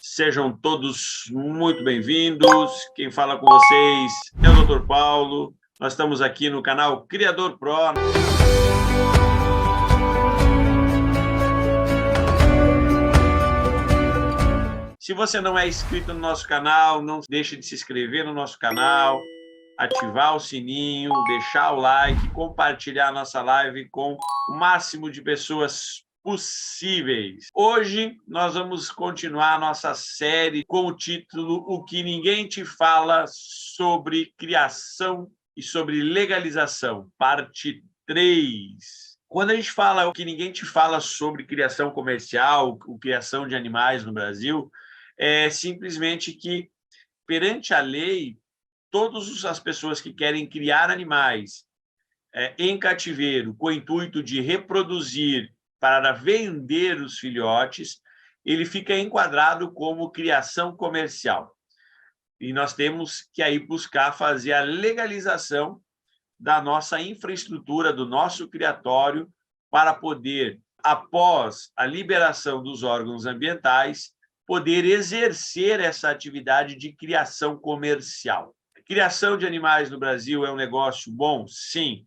Sejam todos muito bem-vindos. Quem fala com vocês é o Dr. Paulo. Nós estamos aqui no canal Criador Pro. Se você não é inscrito no nosso canal, não deixe de se inscrever no nosso canal, ativar o sininho, deixar o like, compartilhar a nossa live com o máximo de pessoas possíveis. Hoje nós vamos continuar a nossa série com o título O que ninguém te fala sobre criação e sobre legalização, parte 3. Quando a gente fala o que ninguém te fala sobre criação comercial, criação de animais no Brasil, é simplesmente que, perante a lei, todas as pessoas que querem criar animais em cativeiro com o intuito de reproduzir para vender os filhotes, ele fica enquadrado como criação comercial. E nós temos que aí buscar fazer a legalização da nossa infraestrutura, do nosso criatório, para poder, após a liberação dos órgãos ambientais, poder exercer essa atividade de criação comercial. A criação de animais no Brasil é um negócio bom? Sim.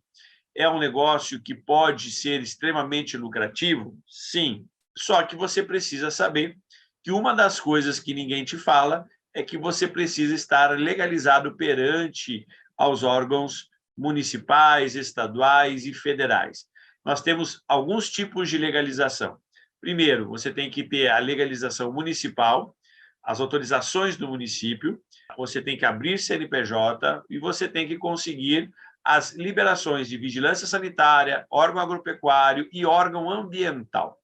É um negócio que pode ser extremamente lucrativo? Sim. Só que você precisa saber que uma das coisas que ninguém te fala é que você precisa estar legalizado perante aos órgãos municipais, estaduais e federais. Nós temos alguns tipos de legalização. Primeiro, você tem que ter a legalização municipal, as autorizações do município, você tem que abrir CNPJ e você tem que conseguir as liberações de vigilância sanitária, órgão agropecuário e órgão ambiental.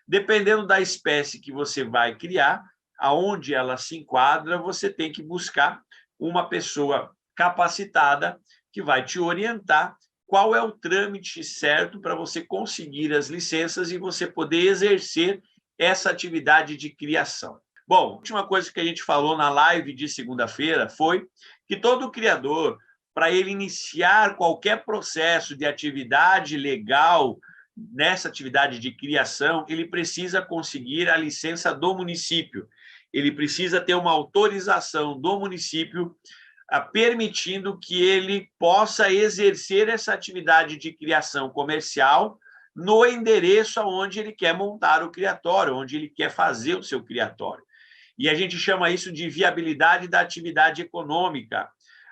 Dependendo da espécie que você vai criar, aonde ela se enquadra, você tem que buscar uma pessoa capacitada que vai te orientar qual é o trâmite certo para você conseguir as licenças e você poder exercer essa atividade de criação. Bom, a última coisa que a gente falou na live de segunda-feira foi que todo criador, para ele iniciar qualquer processo de atividade legal, nessa atividade de criação, ele precisa conseguir a licença do município. Ele precisa ter uma autorização do município permitindo que ele possa exercer essa atividade de criação comercial no endereço onde ele quer montar o criatório, onde ele quer fazer o seu criatório. E a gente chama isso de viabilidade da atividade econômica.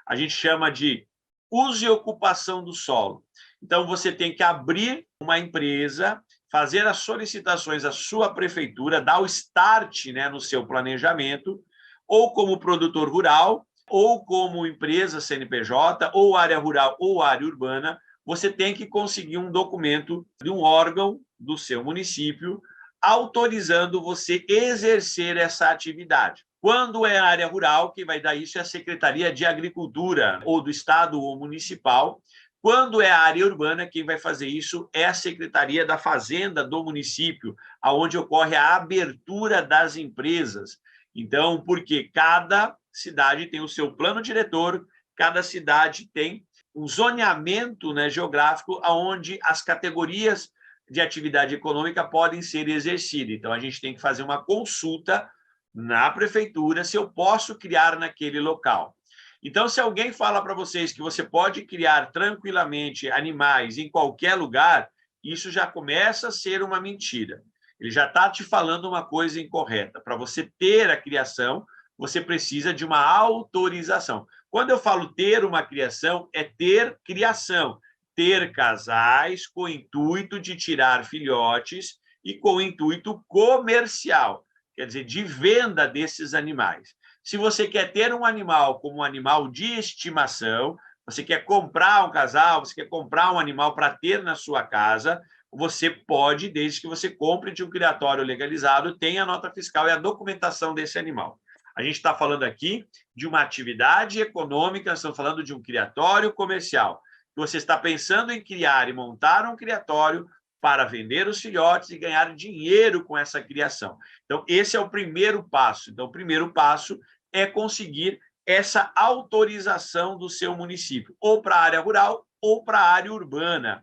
A gente chama de uso e ocupação do solo. Então, você tem que abrir uma empresa, fazer as solicitações à sua prefeitura, dar o start, no seu planejamento, ou como produtor rural, ou como empresa CNPJ, ou área rural, ou área urbana, você tem que conseguir um documento de um órgão do seu município autorizando você exercer essa atividade. Quando é a área rural, quem vai dar isso é a Secretaria de Agricultura, ou do Estado ou municipal. Quando é a área urbana, quem vai fazer isso é a Secretaria da Fazenda do município, onde ocorre a abertura das empresas. Então, porque cada cidade tem o seu plano diretor, cada cidade tem um zoneamento geográfico onde as categorias de atividade econômica podem ser exercidas. Então, a gente tem que fazer uma consulta na prefeitura se eu posso criar naquele local. Então, se alguém fala para vocês que você pode criar tranquilamente animais em qualquer lugar, isso já começa a ser uma mentira. Ele já está te falando uma coisa incorreta. Para você ter a criação, você precisa de uma autorização. Quando eu falo ter uma criação, é ter criação. Ter casais com o intuito de tirar filhotes e com o intuito comercial, quer dizer, de venda desses animais. Se você quer ter um animal como um animal de estimação, você quer comprar um casal, você quer comprar um animal para ter na sua casa, você pode, desde que você compre de um criatório legalizado, tenha a nota fiscal e a documentação desse animal. A gente está falando aqui de uma atividade econômica, estamos falando de um criatório comercial. Você está pensando em criar e montar um criatório para vender os filhotes e ganhar dinheiro com essa criação. Então, esse é o primeiro passo. Então, o primeiro passo é conseguir essa autorização do seu município, ou para a área rural ou para a área urbana.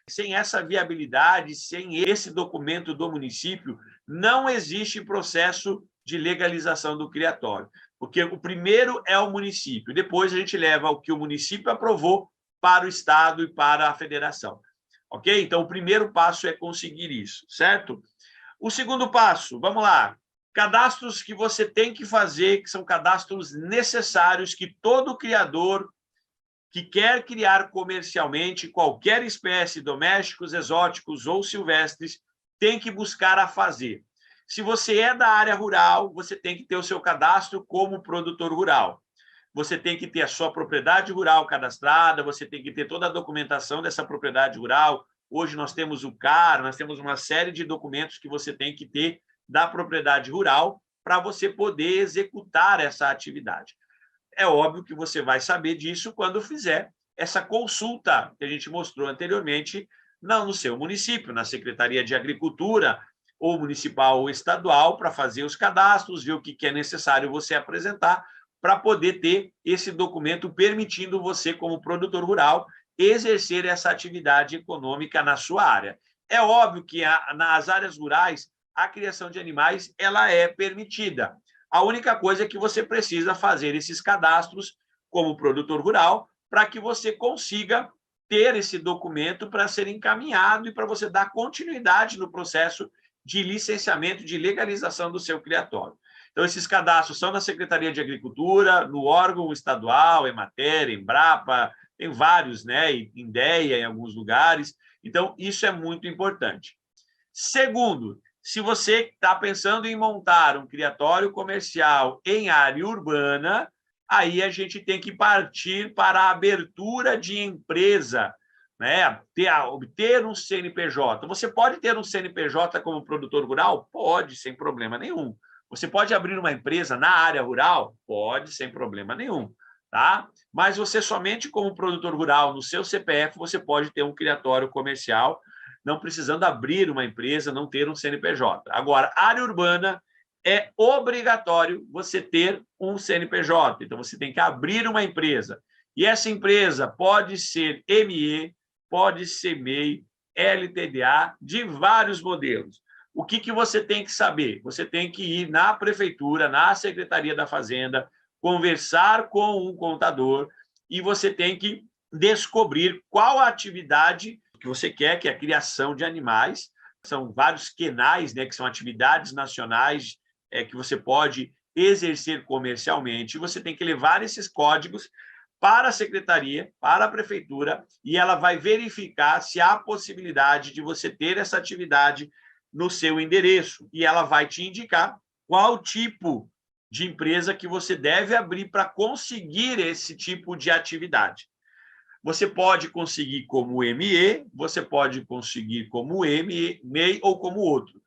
Sem essa viabilidade, sem esse documento do município, não existe processo de legalização do criatório. Porque o primeiro é o município, depois a gente leva o que o município aprovou para o Estado e para a federação. Ok? Então, o primeiro passo é conseguir isso, certo? O segundo passo, vamos lá. Cadastros que você tem que fazer, que são cadastros necessários, que todo criador que quer criar comercialmente qualquer espécie, domésticos, exóticos ou silvestres, tem que buscar a fazer. Se você é da área rural, você tem que ter o seu cadastro como produtor rural. Você tem que ter a sua propriedade rural cadastrada, você tem que ter toda a documentação dessa propriedade rural. Hoje nós temos o CAR, nós temos uma série de documentos que você tem que ter da propriedade rural para você poder executar essa atividade. É óbvio que você vai saber disso quando fizer essa consulta que a gente mostrou anteriormente no seu município, na Secretaria de Agricultura, ou municipal ou estadual, para fazer os cadastros, ver o que é necessário você apresentar para poder ter esse documento permitindo você, como produtor rural, exercer essa atividade econômica na sua área. É óbvio que nas áreas rurais a criação de animais ela é permitida. A única coisa é que você precisa fazer esses cadastros como produtor rural para que você consiga ter esse documento para ser encaminhado e para você dar continuidade no processo de licenciamento, de legalização do seu criatório. Então, esses cadastros são na Secretaria de Agricultura, no órgão estadual, Emater, Embrapa, tem vários, né? INDEA em alguns lugares. Então, isso é muito importante. Segundo, se você está pensando em montar um criatório comercial em área urbana, aí a gente tem que partir para a abertura de empresa, né? Obter um CNPJ. Você pode ter um CNPJ como produtor rural? Pode, sem problema nenhum. Você pode abrir uma empresa na área rural? Pode, sem problema nenhum. Tá? Mas você somente como produtor rural, no seu CPF, você pode ter um criatório comercial, não precisando abrir uma empresa, não ter um CNPJ. Agora, área urbana é obrigatório você ter um CNPJ. Então, você tem que abrir uma empresa. E essa empresa pode ser ME, pode ser MEI, LTDA, de vários modelos. O que você tem que saber? Você tem que ir na prefeitura, na Secretaria da Fazenda, conversar com um contador e você tem que descobrir qual a atividade que você quer, que é a criação de animais. São vários QNAIs, né, que são atividades nacionais que você pode exercer comercialmente. Você tem que levar esses códigos para a secretaria, para a prefeitura, e ela vai verificar se há possibilidade de você ter essa atividade no seu endereço, e ela vai te indicar qual tipo de empresa que você deve abrir para conseguir esse tipo de atividade. Você pode conseguir como ME, você pode conseguir como MEI ou como outro.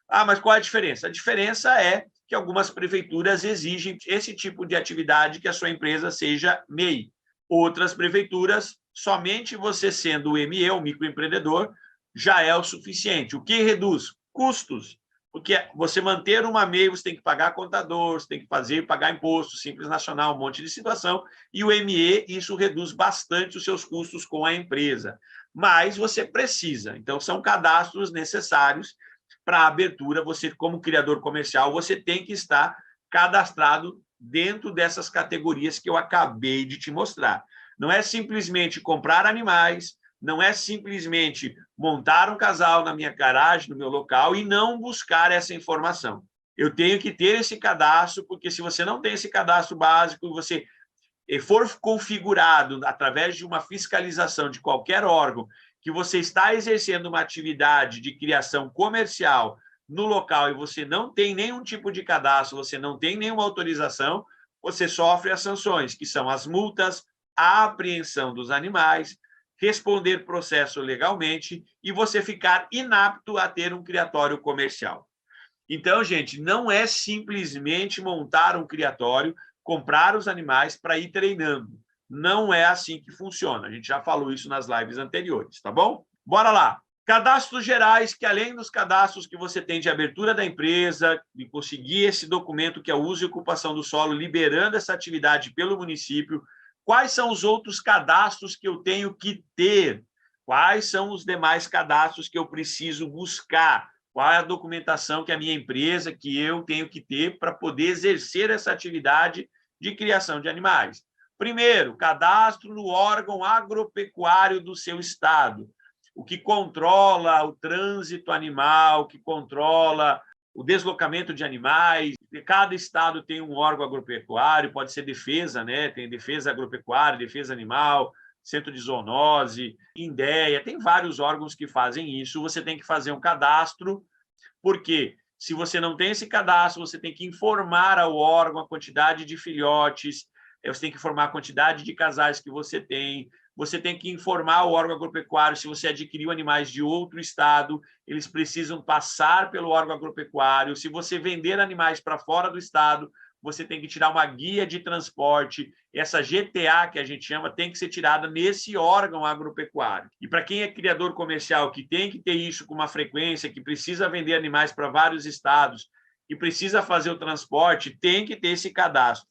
Ah, mas qual é a diferença? A diferença é que algumas prefeituras exigem esse tipo de atividade que a sua empresa seja MEI. Outras prefeituras, somente você sendo o ME, o microempreendedor, já é o suficiente. O que reduz? Custos. Porque você manter uma MEI, você tem que pagar contador, você tem que pagar imposto, Simples Nacional, um monte de situação, e o ME, isso reduz bastante os seus custos com a empresa. Mas você precisa. Então, são cadastros necessários para a abertura. Você, como criador comercial, você tem que estar cadastrado dentro dessas categorias que eu acabei de te mostrar. Não é simplesmente comprar animais, não é simplesmente montar um casal na minha garagem, no meu local, e não buscar essa informação. Eu tenho que ter esse cadastro, porque se você não tem esse cadastro básico, você for configurado através de uma fiscalização de qualquer órgão, que você está exercendo uma atividade de criação comercial no local e você não tem nenhum tipo de cadastro, você não tem nenhuma autorização, você sofre as sanções, que são as multas, a apreensão dos animais, responder processo legalmente e você ficar inapto a ter um criatório comercial. Então, gente, não é simplesmente montar um criatório, comprar os animais para ir treinando. Não é assim que funciona. A gente já falou isso nas lives anteriores, tá bom? Bora lá. Cadastros gerais, que além dos cadastros que você tem de abertura da empresa, de conseguir esse documento que é o uso e ocupação do solo, liberando essa atividade pelo município, quais são os outros cadastros que eu tenho que ter? Quais são os demais cadastros que eu preciso buscar Qual é a documentação que a minha empresa, que eu tenho que ter para poder exercer essa atividade de criação de animais? Primeiro, cadastro no órgão agropecuário do seu estado, o que controla o trânsito animal, que controla o deslocamento de animais. Cada estado tem um órgão agropecuário, pode ser defesa, né? Tem defesa agropecuária, defesa animal, centro de zoonose, INDEA, tem vários órgãos que fazem isso. Você tem que fazer um cadastro, porque se você não tem esse cadastro, você tem que informar ao órgão a quantidade de filhotes, você tem que informar a quantidade de casais que você tem que informar ao órgão agropecuário se você adquiriu animais de outro estado, eles precisam passar pelo órgão agropecuário. Se você vender animais para fora do estado, você tem que tirar uma guia de transporte. Essa GTA, que a gente chama, tem que ser tirada nesse órgão agropecuário. E para quem é criador comercial, que tem que ter isso com uma frequência, que precisa vender animais para vários estados, que precisa fazer o transporte, tem que ter esse cadastro.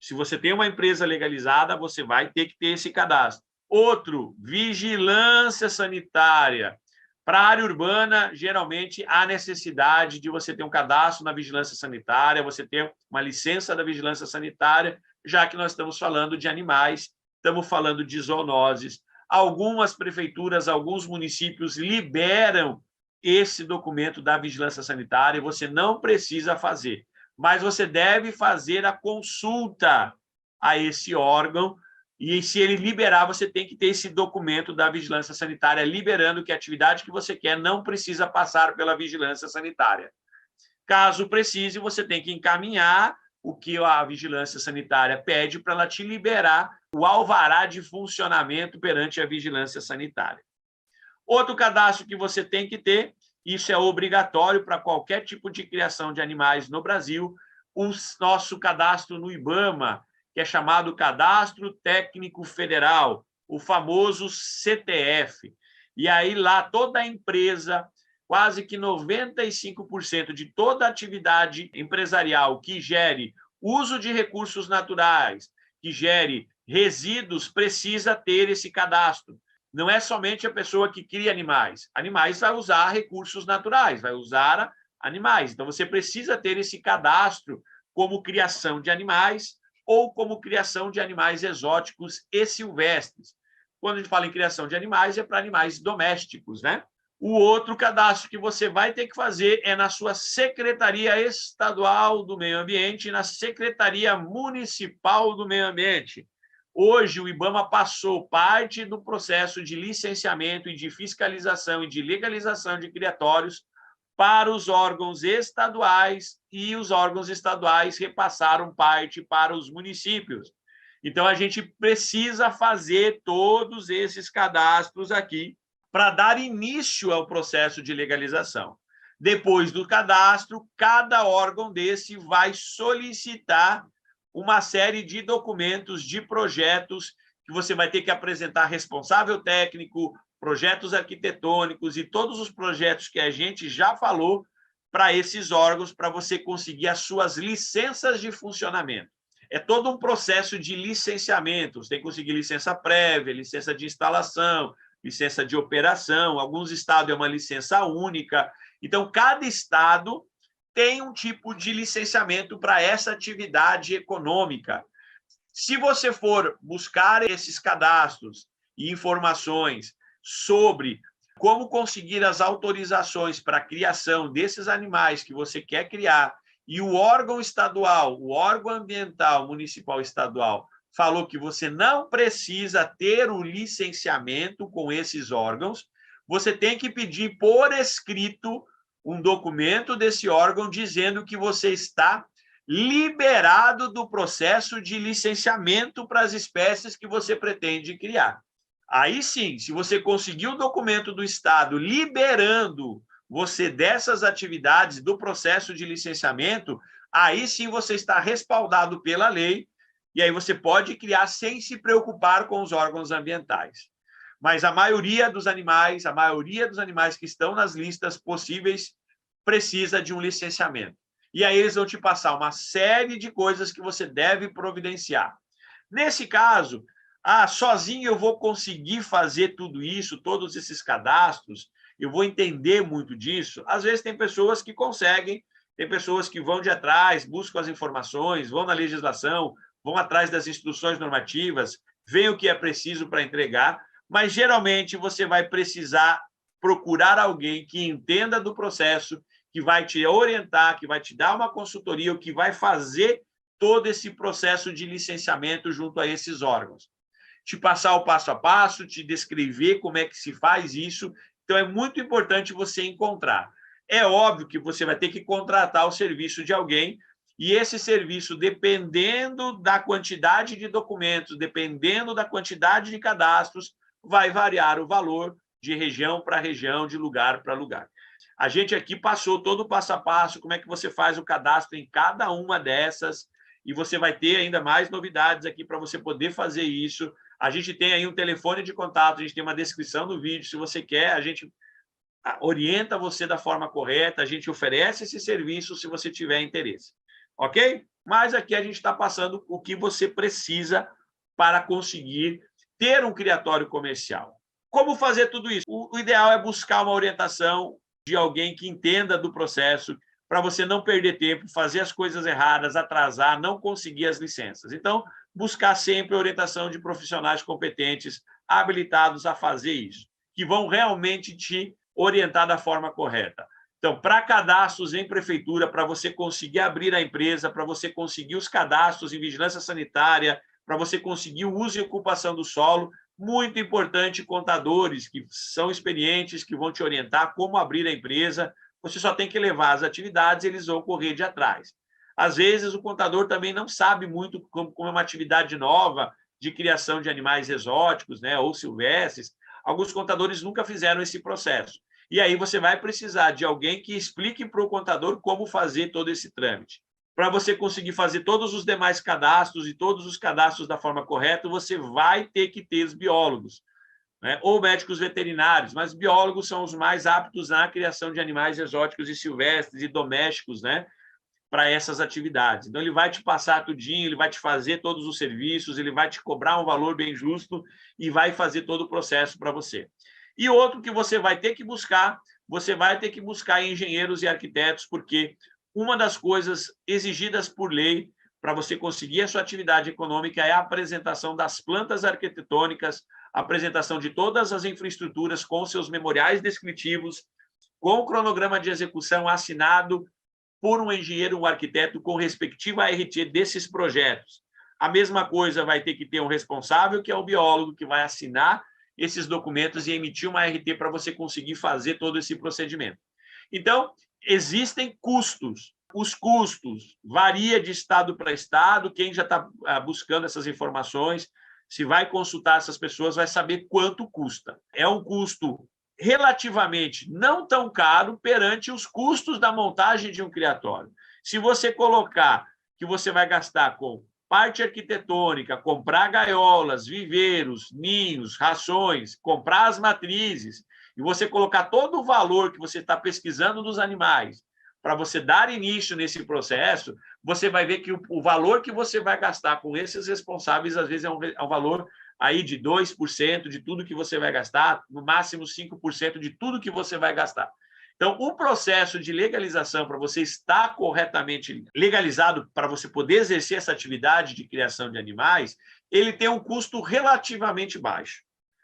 Se você tem uma empresa legalizada, você vai ter que ter esse cadastro. Outro, vigilância sanitária. Para a área urbana, geralmente, há necessidade de você ter um cadastro na vigilância sanitária, você ter uma licença da vigilância sanitária, já que nós estamos falando de animais, estamos falando de zoonoses. Algumas prefeituras, alguns municípios liberam esse documento da vigilância sanitária e você não precisa fazer, mas você deve fazer a consulta a esse órgão. E se ele liberar, você tem que ter esse documento da vigilância sanitária liberando que a atividade que você quer não precisa passar pela vigilância sanitária. Caso precise, você tem que encaminhar o que a vigilância sanitária pede para ela te liberar o alvará de funcionamento perante a vigilância sanitária. Outro cadastro que você tem que ter, isso é obrigatório para qualquer tipo de criação de animais no Brasil, o nosso cadastro no IBAMA, que é chamado Cadastro Técnico Federal, o famoso CTF. E aí lá toda a empresa, quase que 95% de toda atividade empresarial que gere uso de recursos naturais, que gere resíduos, precisa ter esse cadastro. Não é somente a pessoa que cria animais. Animais vai usar recursos naturais, vai usar animais. Então, você precisa ter esse cadastro como criação de animais ou como criação de animais exóticos e silvestres. Quando a gente fala em criação de animais, é para animais domésticos, né? O outro cadastro que você vai ter que fazer é na sua Secretaria Estadual do Meio Ambiente e na Secretaria Municipal do Meio Ambiente. Hoje, o IBAMA passou parte do processo de licenciamento e de fiscalização e de legalização de criatórios para os órgãos estaduais e os órgãos estaduais repassaram parte para os municípios. Então, a gente precisa fazer todos esses cadastros aqui para dar início ao processo de legalização. Depois do cadastro, cada órgão desse vai solicitar uma série de documentos, de projetos, que você vai ter que apresentar responsável técnico, projetos arquitetônicos e todos os projetos que a gente já falou para esses órgãos, para você conseguir as suas licenças de funcionamento. É todo um processo de licenciamento, você tem que conseguir licença prévia, licença de instalação, licença de operação, alguns estados é uma licença única. Então, cada estado tem um tipo de licenciamento para essa atividade econômica. Se você for buscar esses cadastros e informações sobre como conseguir as autorizações para a criação desses animais que você quer criar, e o órgão estadual, o órgão ambiental municipal estadual, falou que você não precisa ter o licenciamento com esses órgãos, você tem que pedir por escrito um documento desse órgão dizendo que você está liberado do processo de licenciamento para as espécies que você pretende criar. Aí sim, se você conseguir o documento do Estado liberando você dessas atividades do processo de licenciamento, aí sim você está respaldado pela lei e aí você pode criar sem se preocupar com os órgãos ambientais. Mas a maioria dos animais que estão nas listas possíveis precisa de um licenciamento. E aí eles vão te passar uma série de coisas que você deve providenciar. Nesse caso, sozinho eu vou conseguir fazer tudo isso, todos esses cadastros, eu vou entender muito disso. Às vezes tem pessoas que conseguem, tem pessoas que vão de atrás, buscam as informações, vão na legislação, vão atrás das instruções normativas, veem o que é preciso para entregar, mas geralmente você vai precisar procurar alguém que entenda do processo, que vai te orientar, que vai te dar uma consultoria, ou que vai fazer todo esse processo de licenciamento junto a esses órgãos. Te passar o passo a passo, te descrever como é que se faz isso. Então, é muito importante você encontrar. É óbvio que você vai ter que contratar o serviço de alguém, e esse serviço, dependendo da quantidade de documentos, dependendo da quantidade de cadastros, vai variar o valor de região para região, de lugar para lugar. A gente aqui passou todo o passo a passo, como é que você faz o cadastro em cada uma dessas, e você vai ter ainda mais novidades aqui para você poder fazer isso. A gente tem aí um telefone de contato, a gente tem uma descrição do vídeo, se você quer, a gente orienta você da forma correta, a gente oferece esse serviço se você tiver interesse, ok? Mas aqui a gente está passando o que você precisa para conseguir ter um criatório comercial. Como fazer tudo isso? O ideal é buscar uma orientação de alguém que entenda do processo, para você não perder tempo, fazer as coisas erradas, atrasar, não conseguir as licenças. Então, buscar sempre a orientação de profissionais competentes, habilitados a fazer isso, que vão realmente te orientar da forma correta. Então, para cadastros em prefeitura, para você conseguir abrir a empresa, para você conseguir os cadastros em vigilância sanitária, para você conseguir o uso e ocupação do solo, muito importante, contadores que são experientes, que vão te orientar como abrir a empresa. Você só tem que levar as atividades e eles vão correr de atrás. Às vezes, o contador também não sabe muito como é uma atividade nova de criação de animais exóticos, né, ou silvestres. Alguns contadores nunca fizeram esse processo. E aí você vai precisar de alguém que explique para o contador como fazer todo esse trâmite. Para você conseguir fazer todos os demais cadastros e todos os cadastros da forma correta, você vai ter que ter os biólogos, né? Ou médicos veterinários, mas biólogos são os mais aptos na criação de animais exóticos e silvestres e domésticos, né? Para essas atividades. Então, ele vai te passar tudinho, ele vai te fazer todos os serviços, ele vai te cobrar um valor bem justo e vai fazer todo o processo para você. E outro que você vai ter que buscar engenheiros e arquitetos, porque uma das coisas exigidas por lei para você conseguir a sua atividade econômica é a apresentação das plantas arquitetônicas, a apresentação de todas as infraestruturas com seus memoriais descritivos, com o cronograma de execução assinado por um engenheiro ou um arquiteto com respectiva ART desses projetos. A mesma coisa vai ter que ter um responsável, que é o biólogo, que vai assinar esses documentos e emitir uma ART para você conseguir fazer todo esse procedimento. Então, existem custos. Os custos variam de estado para estado. Quem já está buscando essas informações, se vai consultar essas pessoas, vai saber quanto custa. É um custo relativamente não tão caro perante os custos da montagem de um criatório. Se você colocar que você vai gastar com parte arquitetônica, comprar gaiolas, viveiros, ninhos, rações, comprar as matrizes, e você colocar todo o valor que você está pesquisando dos animais para você dar início nesse processo, você vai ver que o valor que você vai gastar com esses responsáveis, às vezes, é um valor aí de 2% de tudo que você vai gastar, no máximo 5% de tudo que você vai gastar. Então, o processo de legalização, para você estar corretamente legalizado, para você poder exercer essa atividade de criação de animais, ele tem um custo relativamente baixo.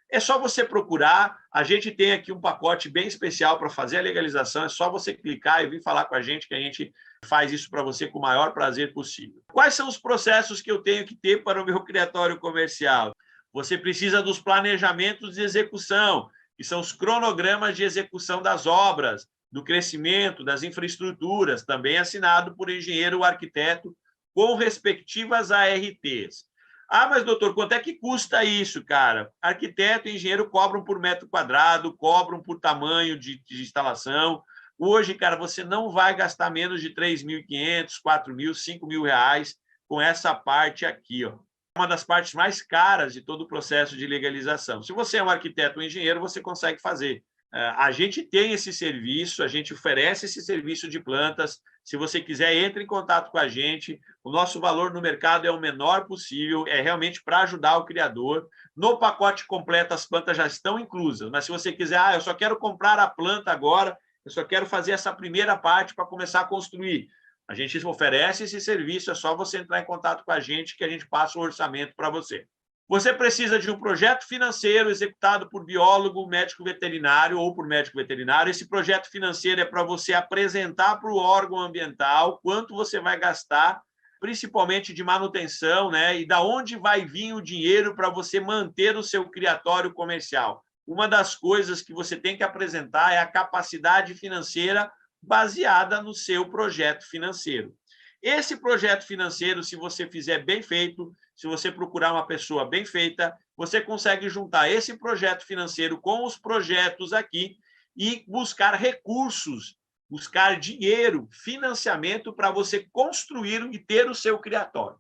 É só você procurar, a gente tem aqui um pacote bem especial para fazer a legalização, é só você clicar e vir falar com a gente, que a gente faz isso para você com o maior prazer possível. Quais são os processos que eu tenho que ter para o meu criatório comercial? Você precisa dos planejamentos de execução, que são os cronogramas de execução das obras, do crescimento, das infraestruturas, também assinado por engenheiro ou arquiteto, com respectivas ARTs. Ah, mas, doutor, quanto é que custa isso, cara? Arquiteto e engenheiro cobram por metro quadrado, cobram por tamanho de instalação. Hoje, cara, você não vai gastar menos de 3.500, 4.000, 5.000 reais com essa parte aqui, ó. Uma das partes mais caras de todo o processo de legalização. Se você é um arquiteto ou engenheiro, você consegue fazer. A gente tem esse serviço, a gente oferece esse serviço de plantas. Se você quiser, entre em contato com a gente. O nosso valor no mercado é o menor possível, é realmente para ajudar o criador. No pacote completo, as plantas já estão inclusas, mas se você quiser, eu só quero comprar a planta agora, eu só quero fazer essa primeira parte para começar a construir. A gente oferece esse serviço, é só você entrar em contato com a gente que a gente passa o orçamento para você. Você precisa de um projeto financeiro executado por biólogo, médico veterinário ou por médico veterinário. Esse projeto financeiro é para você apresentar para o órgão ambiental quanto você vai gastar, principalmente de manutenção, né? E da onde vai vir o dinheiro para você manter o seu criatório comercial. Uma das coisas que você tem que apresentar é a capacidade financeira baseada no seu projeto financeiro. Esse projeto financeiro, se você fizer bem feito, se você procurar uma pessoa bem feita, você consegue juntar esse projeto financeiro com os projetos aqui e buscar recursos, buscar dinheiro, financiamento para você construir e ter o seu criatório.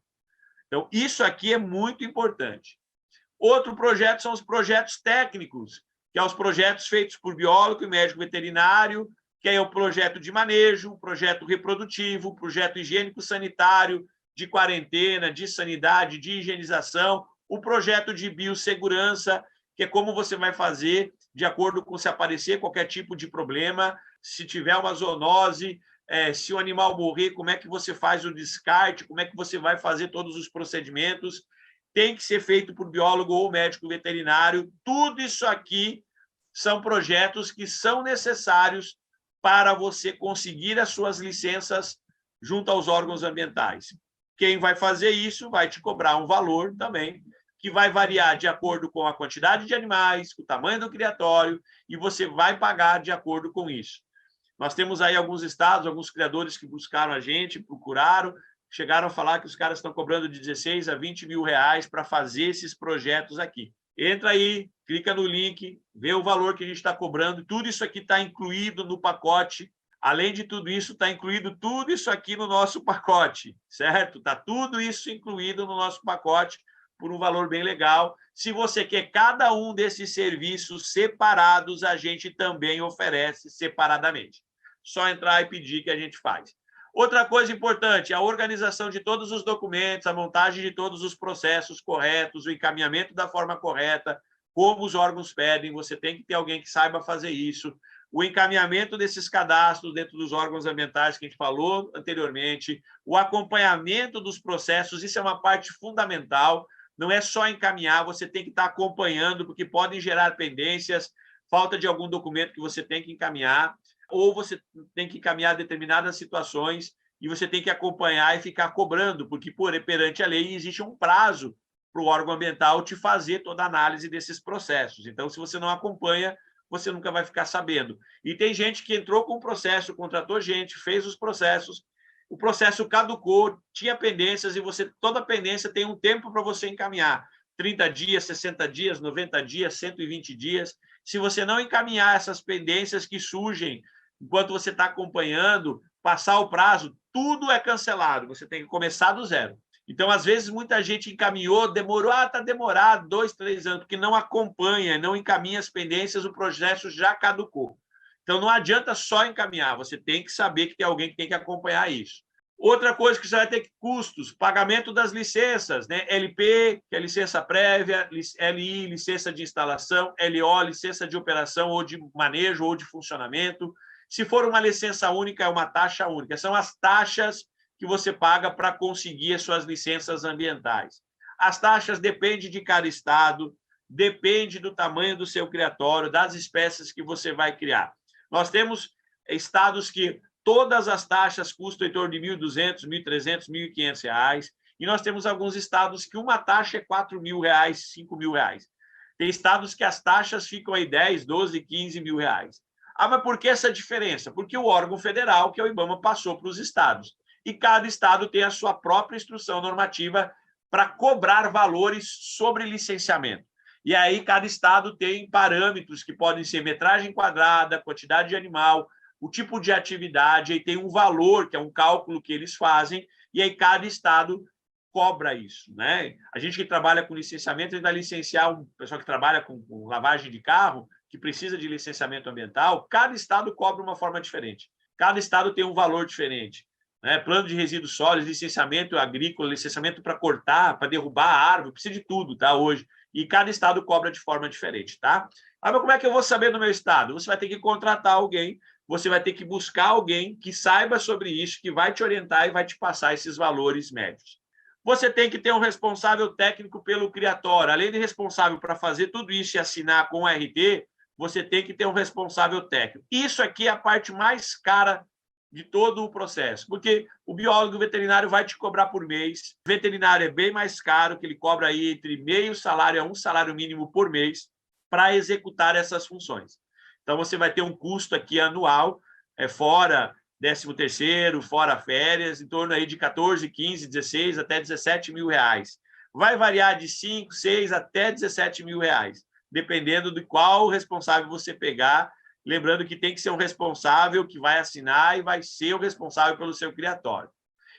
Então, isso aqui é muito importante. Outro projeto são os projetos técnicos, que são os projetos feitos por biólogo e médico veterinário, que é o projeto de manejo, o projeto reprodutivo, o projeto higiênico-sanitário, de quarentena, de sanidade, de higienização, o projeto de biossegurança, que é como você vai fazer de acordo com se aparecer qualquer tipo de problema, se tiver uma zoonose, se o animal morrer, como é que você faz o descarte, como é que você vai fazer todos os procedimentos, tem que ser feito por biólogo ou médico veterinário. Tudo isso aqui são projetos que são necessários para você conseguir as suas licenças junto aos órgãos ambientais. Quem vai fazer isso vai te cobrar um valor também, que vai variar de acordo com a quantidade de animais, o tamanho do criatório, e você vai pagar de acordo com isso. Nós temos aí alguns estados, alguns criadores que buscaram a gente, procuraram, chegaram a falar que os caras estão cobrando de 16 a 20 mil reais para fazer esses projetos aqui. Entra aí, clica no link, vê o valor que a gente está cobrando. Tudo isso aqui está incluído no pacote. Além de tudo isso, está incluído tudo isso aqui no nosso pacote, certo? Está tudo isso incluído no nosso pacote por um valor bem legal. Se você quer cada um desses serviços separados, a gente também oferece separadamente. Só entrar e pedir que a gente faz. Outra coisa importante, a organização de todos os documentos, a montagem de todos os processos corretos, o encaminhamento da forma correta, como os órgãos pedem, você tem que ter alguém que saiba fazer isso. O encaminhamento desses cadastros dentro dos órgãos ambientais que a gente falou anteriormente, o acompanhamento dos processos, isso é uma parte fundamental. Não é só encaminhar, você tem que estar acompanhando, porque podem gerar pendências, falta de algum documento que você tem que encaminhar, ou você tem que encaminhar determinadas situações e você tem que acompanhar e ficar cobrando, porque perante a lei existe um prazo para o órgão ambiental te fazer toda a análise desses processos. Então, se você não acompanha, você nunca vai ficar sabendo. E tem gente que entrou com o processo, contratou gente, fez os processos, o processo caducou, tinha pendências e toda pendência tem um tempo para você encaminhar. 30 dias, 60 dias, 90 dias, 120 dias. Se você não encaminhar essas pendências que surgem enquanto você está acompanhando, passar o prazo, tudo é cancelado. Você tem que começar do zero. Então, às vezes, muita gente encaminhou, demorou, está demorado, 2, 3 anos, porque não acompanha, não encaminha as pendências, o processo já caducou. Então, não adianta só encaminhar, você tem que saber que tem alguém que tem que acompanhar isso. Outra coisa que você vai ter custos, pagamento das licenças, né? LP, que é licença prévia, LI, licença de instalação, LO, licença de operação ou de manejo ou de funcionamento. Se for uma licença única, é uma taxa única. São as taxas que você paga para conseguir as suas licenças ambientais. As taxas dependem de cada estado, depende do tamanho do seu criatório, das espécies que você vai criar. Nós temos estados que todas as taxas custam em torno de R$ 1.200, R$ 1.300, R$ 1.500, e nós temos alguns estados que uma taxa é R$ 4.000, R$ 5.000. Tem estados que as taxas ficam aí 10, 12, 15 mil reais. Mas por que essa diferença? Porque o órgão federal, que é o IBAMA, passou para os estados. E cada estado tem a sua própria instrução normativa para cobrar valores sobre licenciamento. E aí cada estado tem parâmetros que podem ser metragem quadrada, quantidade de animal, o tipo de atividade, aí tem um valor, que é um cálculo que eles fazem, e aí cada estado cobra isso, né? A gente que trabalha com licenciamento, a gente vai licenciar um pessoal que trabalha com lavagem de carro, que precisa de licenciamento ambiental, cada estado cobra uma forma diferente. Cada estado tem um valor diferente. Né? Plano de resíduos sólidos, licenciamento agrícola, licenciamento para cortar, para derrubar a árvore, precisa de tudo, tá? Hoje. E cada estado cobra de forma diferente, tá? Ah, mas como é que eu vou saber no meu estado? Você vai ter que contratar alguém, você vai ter que buscar alguém que saiba sobre isso, que vai te orientar e vai te passar esses valores médios. Você tem que ter um responsável técnico pelo criatório. Além de responsável para fazer tudo isso e assinar com o RT, você tem que ter um responsável técnico. Isso aqui é a parte mais cara de todo o processo, porque o biólogo veterinário vai te cobrar por mês. O veterinário é bem mais caro, que ele cobra aí entre meio salário a um salário mínimo por mês para executar essas funções. Então, você vai ter um custo aqui anual, fora 13º, fora férias, em torno aí de 14, 15, 16 até 17 mil reais. Vai variar de 5, 6 até 17 mil reais, dependendo de qual responsável você pegar. Lembrando que tem que ser um responsável que vai assinar e vai ser o responsável pelo seu criatório.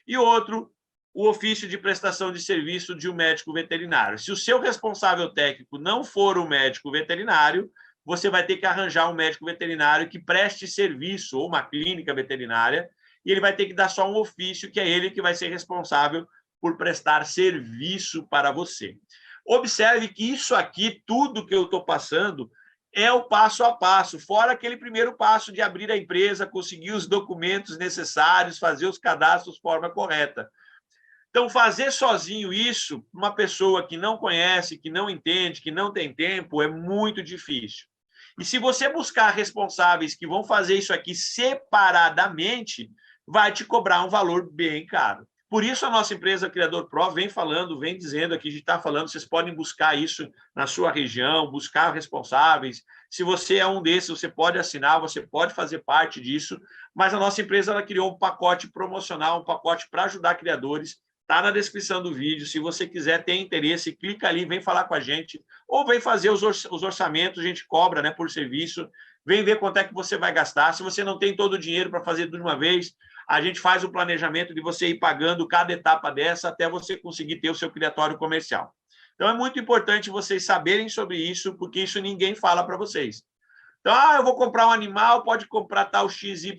E outro, o ofício de prestação de serviço de um médico veterinário. Se o seu responsável técnico não for um médico veterinário, você vai ter que arranjar um médico veterinário que preste serviço, ou uma clínica veterinária, e ele vai ter que dar só um ofício, que é ele que vai ser responsável por prestar serviço para você. Observe que isso aqui, tudo que eu estou passando, é o passo a passo, fora aquele primeiro passo de abrir a empresa, conseguir os documentos necessários, fazer os cadastros de forma correta. Então, fazer sozinho isso, uma pessoa que não conhece, que não entende, que não tem tempo, é muito difícil. E se você buscar responsáveis que vão fazer isso aqui separadamente, vai te cobrar um valor bem caro. Por isso, a nossa empresa Criador Pro vem falando, vem dizendo aqui, a gente está falando, vocês podem buscar isso na sua região, buscar responsáveis. Se você é um desses, você pode assinar, você pode fazer parte disso, mas a nossa empresa ela criou um pacote promocional, um pacote para ajudar criadores. Está na descrição do vídeo. Se você quiser, tem interesse, clica ali, vem falar com a gente, ou vem fazer os orçamentos, a gente cobra, né, por serviço, vem ver quanto é que você vai gastar. Se você não tem todo o dinheiro para fazer de uma vez, a gente faz o planejamento de você ir pagando cada etapa dessa até você conseguir ter o seu criatório comercial. Então, é muito importante vocês saberem sobre isso, porque isso ninguém fala para vocês. Então, eu vou comprar um animal, pode comprar tal XYZ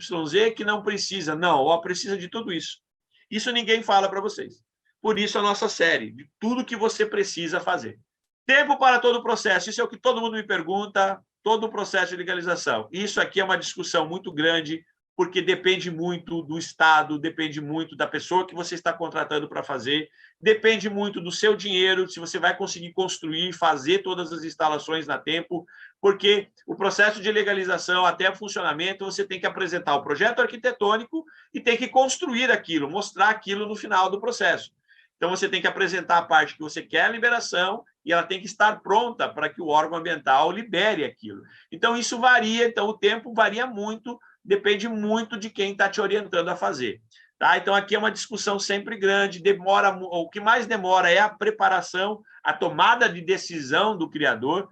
que não precisa. Não, ó, precisa de tudo isso. Isso ninguém fala para vocês. Por isso, a nossa série, de tudo que você precisa fazer. Tempo para todo o processo. Isso é o que todo mundo me pergunta, todo o processo de legalização. Isso aqui é uma discussão muito grande, porque depende muito do Estado, depende muito da pessoa que você está contratando para fazer, depende muito do seu dinheiro, se você vai conseguir construir, fazer todas as instalações na tempo, porque o processo de legalização até o funcionamento, você tem que apresentar o projeto arquitetônico e tem que construir aquilo, mostrar aquilo no final do processo. Então, você tem que apresentar a parte que você quer a liberação e ela tem que estar pronta para que o órgão ambiental libere aquilo. Então, isso varia, então o tempo varia muito, depende muito de quem está te orientando a fazer. Tá? Então, aqui é uma discussão sempre grande, demora, o que mais demora é a preparação, a tomada de decisão do criador.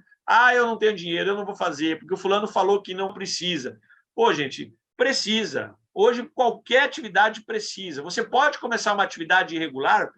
Eu não tenho dinheiro, eu não vou fazer, porque o fulano falou que não precisa. Pô, gente, precisa. Hoje, qualquer atividade precisa. Você pode começar uma atividade irregular,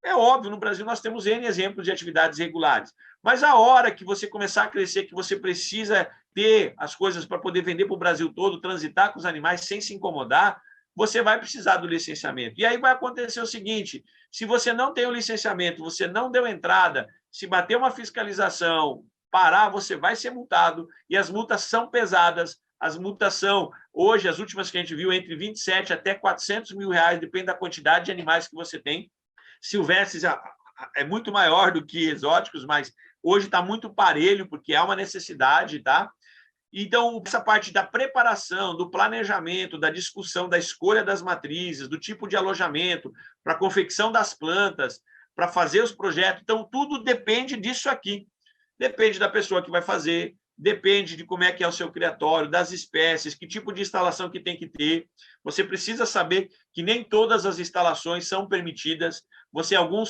é óbvio, no Brasil nós temos N exemplos de atividades regulares, mas a hora que você começar a crescer, que você precisa ter as coisas para poder vender para o Brasil todo, transitar com os animais sem se incomodar, você vai precisar do licenciamento. E aí vai acontecer o seguinte, se você não tem o licenciamento, você não deu entrada, se bater uma fiscalização, parar, você vai ser multado, e as multas são pesadas, as multas são, hoje, as últimas que a gente viu, entre 27 até 400 mil reais, depende da quantidade de animais que você tem. Silvestres é muito maior do que exóticos, mas hoje está muito parelho, porque há uma necessidade, tá? Então, essa parte da preparação, do planejamento, da discussão, da escolha das matrizes, do tipo de alojamento, para a confecção das plantas, para fazer os projetos, então, tudo depende disso aqui. Depende da pessoa que vai fazer, depende de como é que é o seu criatório, das espécies, que tipo de instalação que tem que ter. Você precisa saber que nem todas as instalações são permitidas.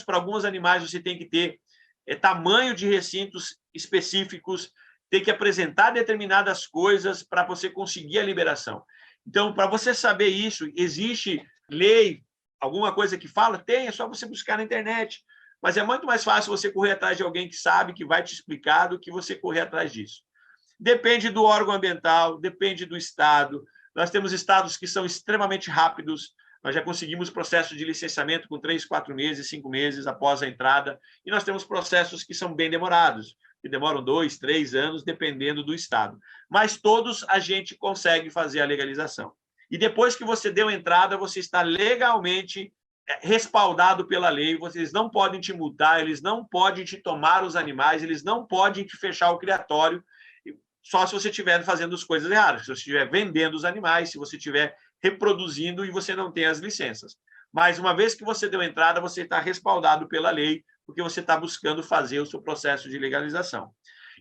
Para alguns animais, você tem que ter tamanho de recintos específicos, tem que apresentar determinadas coisas para você conseguir a liberação. Então, para você saber isso, existe lei, alguma coisa que fala? Tem, é só você buscar na internet. Mas é muito mais fácil você correr atrás de alguém que sabe, que vai te explicar, do que você correr atrás disso. Depende do órgão ambiental, depende do estado. Nós temos estados que são extremamente rápidos, nós já conseguimos processo de licenciamento com 3, 4 meses, 5 meses após a entrada, e nós temos processos que são bem demorados, que demoram 2, 3 anos, dependendo do estado. Mas todos a gente consegue fazer a legalização. E depois que você deu entrada, você está legalmente respaldado pela lei, vocês não podem te multar, eles não podem te tomar os animais, eles não podem te fechar o criatório, só se você estiver fazendo as coisas erradas, se você estiver vendendo os animais, se você estiver reproduzindo e você não tem as licenças. Mas uma vez que você deu entrada, você está respaldado pela lei, porque você está buscando fazer o seu processo de legalização.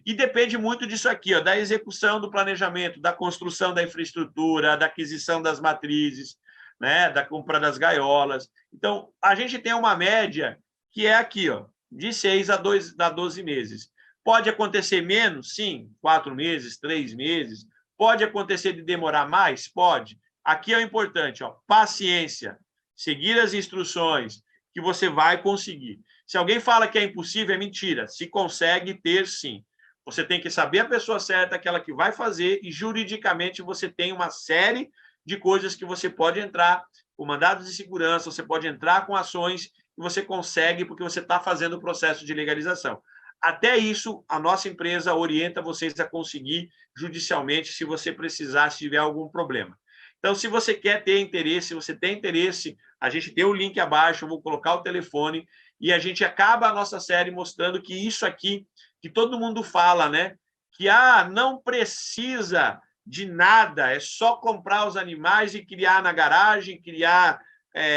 E depende muito disso aqui, ó, da execução do planejamento, da construção da infraestrutura, da aquisição das matrizes, né, da compra das gaiolas. Então, a gente tem uma média que é aqui, ó, de 6 a 12 meses. Pode acontecer menos? Sim, 4 meses, 3 meses. Pode acontecer de demorar mais? Pode. Aqui é o importante, ó, paciência, seguir as instruções, que você vai conseguir. Se alguém fala que é impossível, é mentira. Se consegue ter, sim. Você tem que saber a pessoa certa, aquela que vai fazer, e juridicamente você tem uma série de coisas que você pode entrar com mandados de segurança, você pode entrar com ações e você consegue porque você está fazendo o processo de legalização. Até isso, a nossa empresa orienta vocês a conseguir judicialmente se você precisar, se tiver algum problema. Então, se você quer ter interesse, se você tem interesse, a gente tem o link abaixo, eu vou colocar o telefone e a gente acaba a nossa série mostrando que isso aqui, que todo mundo fala, né? Que não precisa de nada, é só comprar os animais e criar na garagem, criar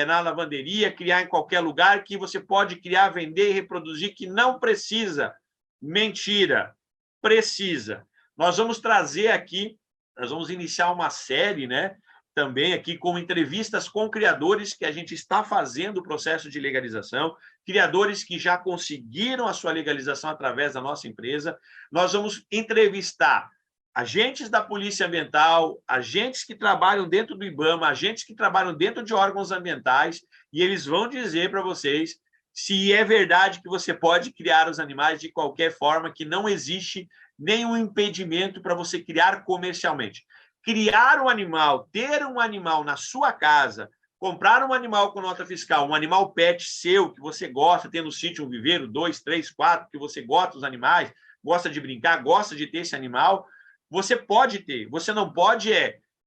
na lavanderia, criar em qualquer lugar, que você pode criar, vender e reproduzir, que não precisa. Mentira, precisa. Nós vamos trazer aqui, nós vamos iniciar uma série, né? Também aqui com entrevistas com criadores que a gente está fazendo o processo de legalização, criadores que já conseguiram a sua legalização através da nossa empresa. Nós vamos entrevistar agentes da Polícia Ambiental, agentes que trabalham dentro do IBAMA, agentes que trabalham dentro de órgãos ambientais, e eles vão dizer para vocês se é verdade que você pode criar os animais de qualquer forma, que não existe nenhum impedimento para você criar comercialmente. Criar um animal, ter um animal na sua casa, comprar um animal com nota fiscal, um animal pet seu, que você gosta, ter no sítio um viveiro, 2, 3, 4, que você gosta dos animais, gosta de brincar, gosta de ter esse animal, você pode ter. Você não pode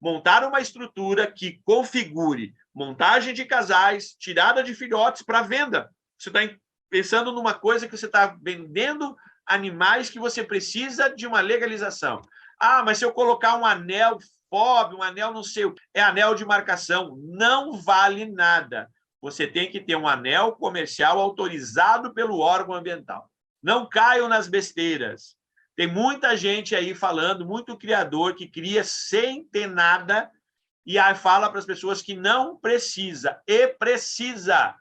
montar uma estrutura que configure montagem de casais, tirada de filhotes para venda. Você está pensando numa coisa que você está vendendo animais que você precisa de uma legalização. Mas se eu colocar um anel FOB, um anel não sei o que, é anel de marcação, não vale nada. Você tem que ter um anel comercial autorizado pelo órgão ambiental. Não caiam nas besteiras. Tem muita gente aí falando, muito criador que cria sem ter nada e aí fala para as pessoas que não precisa. E precisa.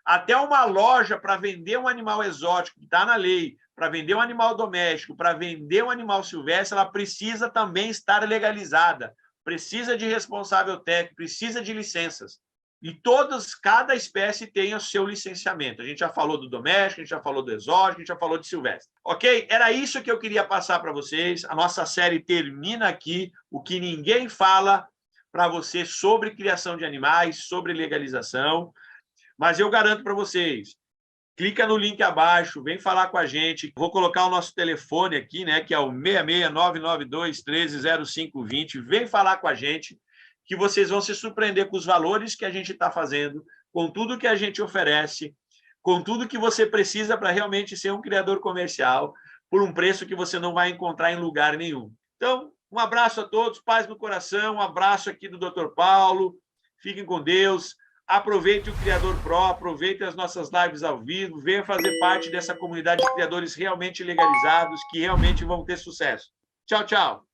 Até uma loja para vender um animal exótico, que está na lei, para vender um animal doméstico, para vender um animal silvestre, ela precisa também estar legalizada, precisa de responsável técnico, precisa de licenças. E cada espécie tem o seu licenciamento. A gente já falou do doméstico, a gente já falou do exótico, a gente já falou de silvestre. Ok? Era isso que eu queria passar para vocês. A nossa série termina aqui. O que ninguém fala para você sobre criação de animais, sobre legalização. Mas eu garanto para vocês, clica no link abaixo, vem falar com a gente. Vou colocar o nosso telefone aqui, né, que é o 66992130520. Vem falar com a gente, que vocês vão se surpreender com os valores que a gente está fazendo, com tudo que a gente oferece, com tudo que você precisa para realmente ser um criador comercial, por um preço que você não vai encontrar em lugar nenhum. Então, um abraço a todos, paz no coração, um abraço aqui do Dr. Paulo, fiquem com Deus. Aproveite o Criador Pro, aproveite as nossas lives ao vivo, venha fazer parte dessa comunidade de criadores realmente legalizados, que realmente vão ter sucesso. Tchau, tchau.